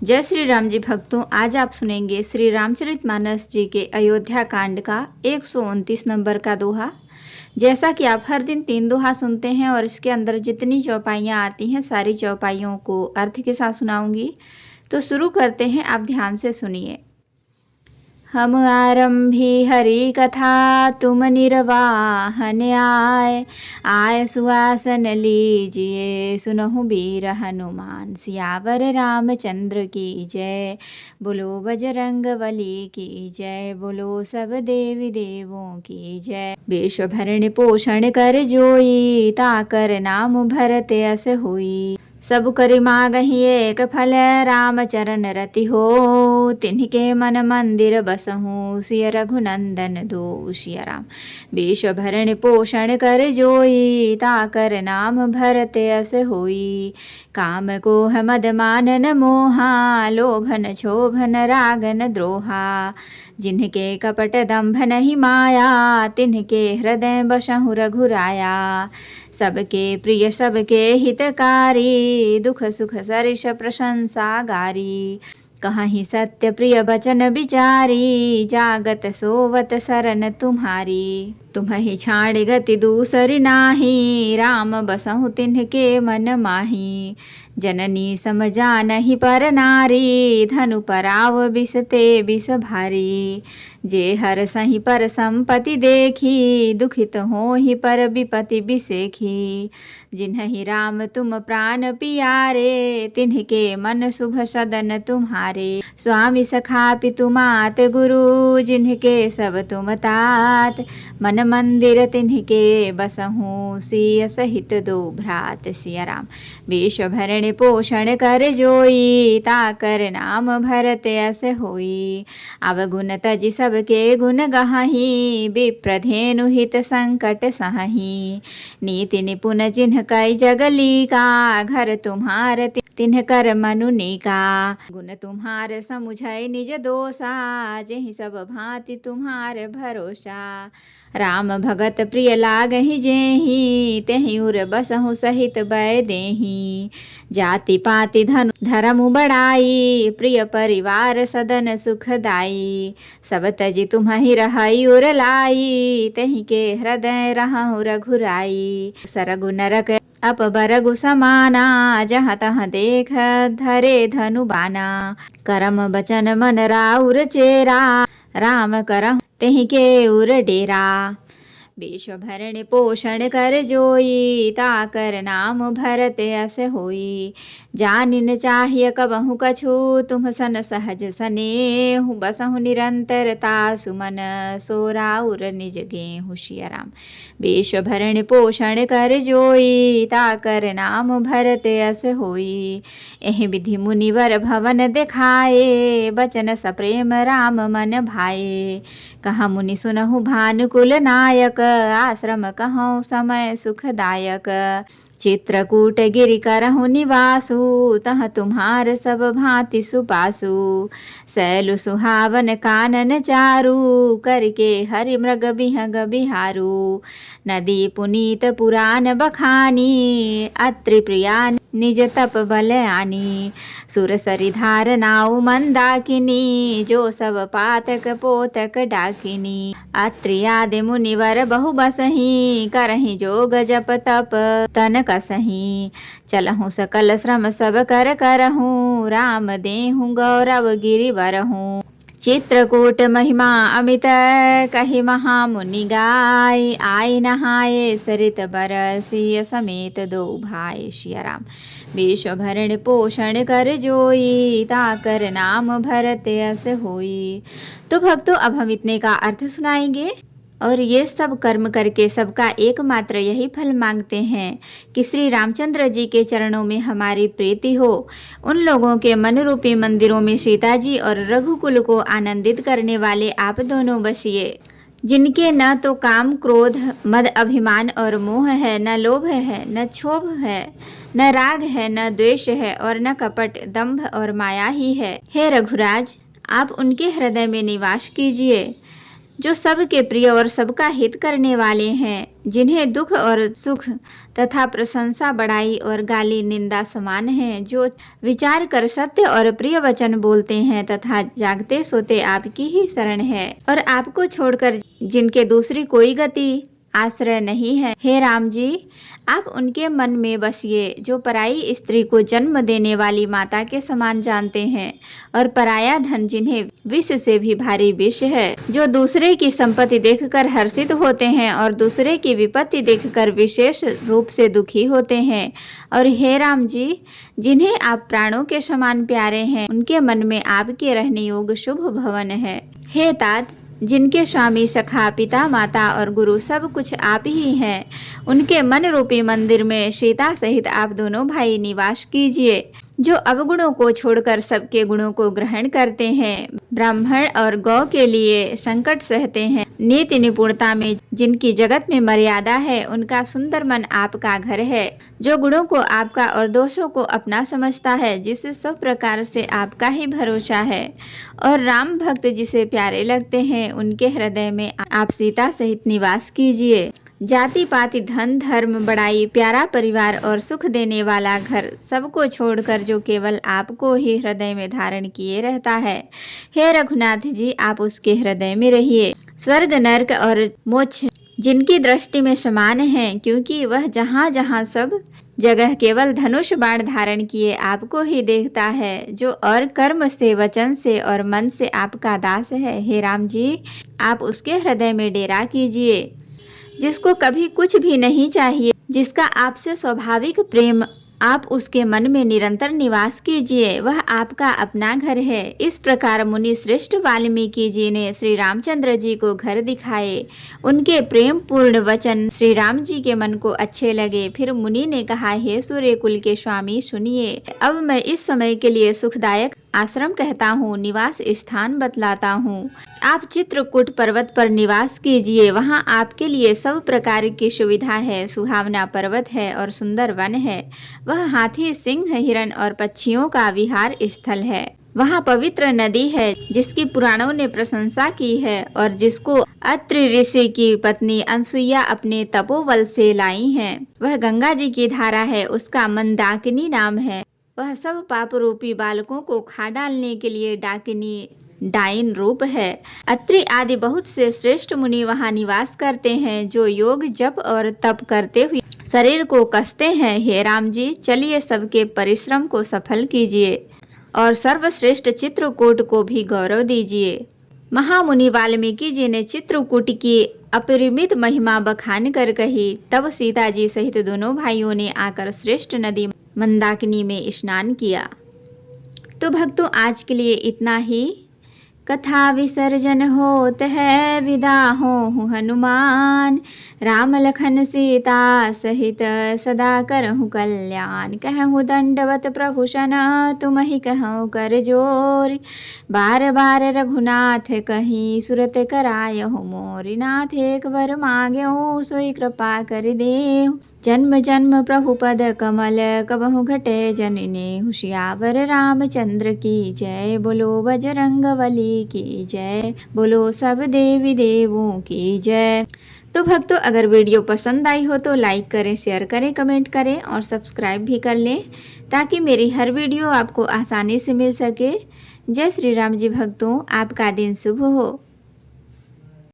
जय श्री राम जी भक्तों, आज आप सुनेंगे श्री रामचरितमानस जी के अयोध्या कांड का 129 नंबर का दोहा। जैसा कि आप हर दिन 3 दोहा सुनते हैं और इसके अंदर जितनी चौपाइयाँ आती हैं सारी चौपाइयों को अर्थ के साथ सुनाऊंगी। तो शुरू करते हैं, आप ध्यान से सुनिए। हम आरंभी हरि कथा, तुम निर्वाहन आय। आय सुआसन लीजिए, सुनहु वीर हनुमान। सियावर रामचंद्र की जय, बोलो बजरंग बली की जय। बोलो सब देवी देवों की जय। विश्व भरण पोषण कर जोई, ताकर नाम भरत अस होई। सब करि मागहि एक फल, राम चरण रति हो। तिन्हिके मन मंदिर बसहु, सिय रघुनंदन दो सिया राम। विश्व भरण पोषण कर जोई, ताकर नाम भरत अस होई। काम कोह मद मानन मोहा, लोभन क्षोभन रागन द्रोहा। जिनके कपट दंभ नहीं माया, तिनके हृदय बसहु रघुराया। सबके प्रिय सबके हितकारी, दुख सुख सरिस प्रशंसा गारी। कहीं सत्य प्रिय बचन विचारी, जागत सोवत सरन तुम्हारी। तुम्हि छाड़ गति दूसरी नाही, राम बसहु तिन्हके मन माही। जननी समझानहि पर नारी, धनु पराव बिसते बिस भारी। जे हर सही पर संपत्ति देखी, दुखित होहि पर विपति बिसेखी। जिन्हि राम तुम प्राण पियारे, तिन्हके मन शुभ सदन तुम्हारे। स्वामी सखा पितु मात गुरु, जिन्हके सब तुम तात। मन मंदिर तिन्हके बसहु, सिय सहित दो भ्रात सिया राम। विश्व भरण पोषण कर जोई, ताकर नाम भरत अस होई। अवगुण तजि सबके गुण गहहि, विप्रधेनु हित संकट सहहि। नीति निपुण जिन्ह कई जगली का, घर तुम्हार तिन्ह कर मनु नीका। गुण तुम्हार समुझै निज दोषा, जेहि सब भांति तुम्हार भरोसा। राम भगत प्रिय लागहि जेहि, तेहि उर बसहु सहित बै देहि। जाति पाति धन धर्म बड़ाई, प्रिय परिवार सदन सुखदाई। सब तजि तुम्हि रहई उर लाई, तेहि के हृदय रहहु रघुराई। सरगु नरक अपबरगु समाना, जहाँ तहाँ देख धरे धनु बाना। करम बचन मन राउर चेरा, राम करहु तेहि के उर डेरा। विश्व भरण पोषण कर जोई, ताकर नाम भरत अस होई। जानिन चाहिए कबहु कछु, तुम सन सहज सनेहु। बसहु निरंतरता सुमन, सोराउर निज गेहु सिया राम। विश्व भरण पोषण कर जोई, ताकर नाम भरत अस होई। एहि विधि मुनिवर भवन देखाए, बचन सप्रेम राम मन भाए। कहाँ मुनि सुनहु भानुकुल नायक, आश्रम कहूँ समय सुखदायक। चित्रकूट गिरि करहु निवासु, तहाँ तुम्हार सब भांति सुपासु। शैल सुहावन कानन चारु, करके हरि मृग बिहग बिहारू। नदी पुनीत पुराण बखानी, अत्रि प्रिया निज तप बल आनी। सुर सरिधार नाउ मंदाकिनी, जो सब पातक पोतक डाकिनी। अत्रि आदि मुनिवर बहु बसहि, करहि जोग जप तप तन कसहि। चलहु सकल श्रम सब कर करहु, राम देहु गौरव गिरि बरहु। चित्रकूट महिमा अमित, कहि महामुनि गाय। आय नहाए सरित बरसिय, समेत दो भाई सिया राम। विश्व भरण पोषण कर जोई, ताकर नाम भरत अस होई। तो भक्तों, अब हम इतने का अर्थ सुनाएंगे। और ये सब कर्म करके सबका एकमात्र यही फल मांगते हैं कि श्री रामचंद्र जी के चरणों में हमारी प्रीति हो। उन लोगों के मन रूपी मंदिरों में सीता जी और रघुकुल को आनंदित करने वाले आप दोनों बसिए, जिनके न तो काम क्रोध मद अभिमान और मोह है, न लोभ है, न क्षोभ है, न राग है, न द्वेष है, और न कपट दंभ और माया ही है। हे रघुराज, आप उनके हृदय में निवास कीजिए। जो सबके प्रिय और सबका हित करने वाले हैं, जिन्हें दुख और सुख तथा प्रशंसा, बड़ाई और गाली निंदा समान है, जो विचार कर सत्य और प्रिय वचन बोलते हैं तथा जागते सोते आपकी ही शरण है, और आपको छोड़कर जिनके दूसरी कोई गति आश्रय नहीं है। हे राम जी, आप उनके मन में बसिए जो पराई स्त्री को जन्म देने वाली माता के समान जानते हैं, और पराया धन जिन्हें विष से भी भारी विष है, जो दूसरे की संपत्ति देखकर हर्षित होते हैं और दूसरे की विपत्ति देखकर विशेष रूप से दुखी होते हैं। और हे राम जी, जिन्हें आप प्राणों के समान प्यारे हैं, उनके मन में आपके रहने योग्य शुभ भवन है। हे तात, जिनके स्वामी, सखा, पिता, माता और गुरु सब कुछ आप ही हैं, उनके मन रूपी मंदिर में सीता सहित आप दोनों भाई निवास कीजिए, जो अवगुणों को छोड़कर सबके गुणों को ग्रहण करते हैं, ब्राह्मण और गौ के लिए संकट सहते हैं, नीति निपुणता में जिनकी जगत में मर्यादा है, उनका सुंदर मन आपका घर है, जो गुणों को आपका और दोषों को अपना समझता है, जिसे सब प्रकार से आपका ही भरोसा है, और राम भक्त जिसे प्यारे लगते हैं, उनके हृदय में आप सीता सहित निवास कीजिए। जाति पाति, धन, धर्म, बड़ाई, प्यारा परिवार और सुख देने वाला घर सबको छोड़कर जो केवल आपको ही हृदय में धारण किए रहता है, हे रघुनाथ जी, आप उसके हृदय में रहिए। स्वर्ग, नरक और मोक्ष जिनकी दृष्टि में समान है, क्योंकि वह जहाँ जहाँ सब जगह केवल धनुष बाण धारण किए आपको ही देखता है, जो और कर्म से, वचन से और मन से आपका दास है। हे राम जी, आप उसके हृदय में डेरा कीजिए। जिसको कभी कुछ भी नहीं चाहिए, जिसका आपसे स्वाभाविक प्रेम, आप उसके मन में निरंतर निवास कीजिए, वह आपका अपना घर है। इस प्रकार मुनि श्रेष्ठ वाल्मीकि जी ने श्री रामचंद्र जी को घर दिखाए। उनके प्रेम पूर्ण वचन श्री राम जी के मन को अच्छे लगे। फिर मुनि ने कहा, हे सूर्यकुल के स्वामी, सुनिए, अब मैं इस समय के लिए सुखदायक आश्रम कहता हूँ, निवास स्थान बतलाता हूँ। आप चित्रकूट पर्वत पर निवास कीजिए, वहाँ आपके लिए सब प्रकार की सुविधा है। सुहावना पर्वत है और सुंदर वन है। वह हाथी, सिंह, हिरण और पक्षियों का विहार स्थल है। वहाँ पवित्र नदी है, जिसकी पुराणों ने प्रशंसा की है और जिसको अत्रि ऋषि की पत्नी अनसुईया अपने तपोबल से लाई है। वह गंगा जी की धारा है, उसका मंदाकिनी नाम है। वह सब पाप रूपी बालकों को खा डालने के लिए डाकिनी, डाइन रूप है। अत्रि आदि बहुत से श्रेष्ठ मुनि वहाँ निवास करते हैं, जो योग, जप और तप करते हुए शरीर को कसते हैं। हे राम जी, चलिए सबके परिश्रम को सफल कीजिए और सर्वश्रेष्ठ चित्रकूट को भी गौरव दीजिए। महामुनि वाल्मीकि जी ने चित्रकूट की अपरिमित महिमा बखान कर कही। तब सीता जी सहित दोनों भाइयों ने आकर श्रेष्ठ नदी मंदाकिनी में स्नान किया। तो भक्तों, आज के लिए इतना ही। कथा विसर्जन होत है, विदा हो हनुमान। राम लखन सीता सहित सदा करहु कल्याण। कहूँ दंडवत प्रभु सन, तुम ही कहूँ कर जोर। बार बार रघुनाथ कहीं, सुरत करायहु मोर। नाथ एक वर मांग्यहु, सोई कृपा कर देहु। जन्म जन्म प्रभु पद कमल, कबहु घटे जननी। होशियावर रामचंद्र की जय, बोलो बजरंगबली की जय, बोलो सब देवी देवों की जय। तो भक्तों, अगर वीडियो पसंद आई हो तो लाइक करें, शेयर करें, कमेंट करें और सब्सक्राइब भी कर लें, ताकि मेरी हर वीडियो आपको आसानी से मिल सके। जय श्री राम जी भक्तों, आपका दिन शुभ हो।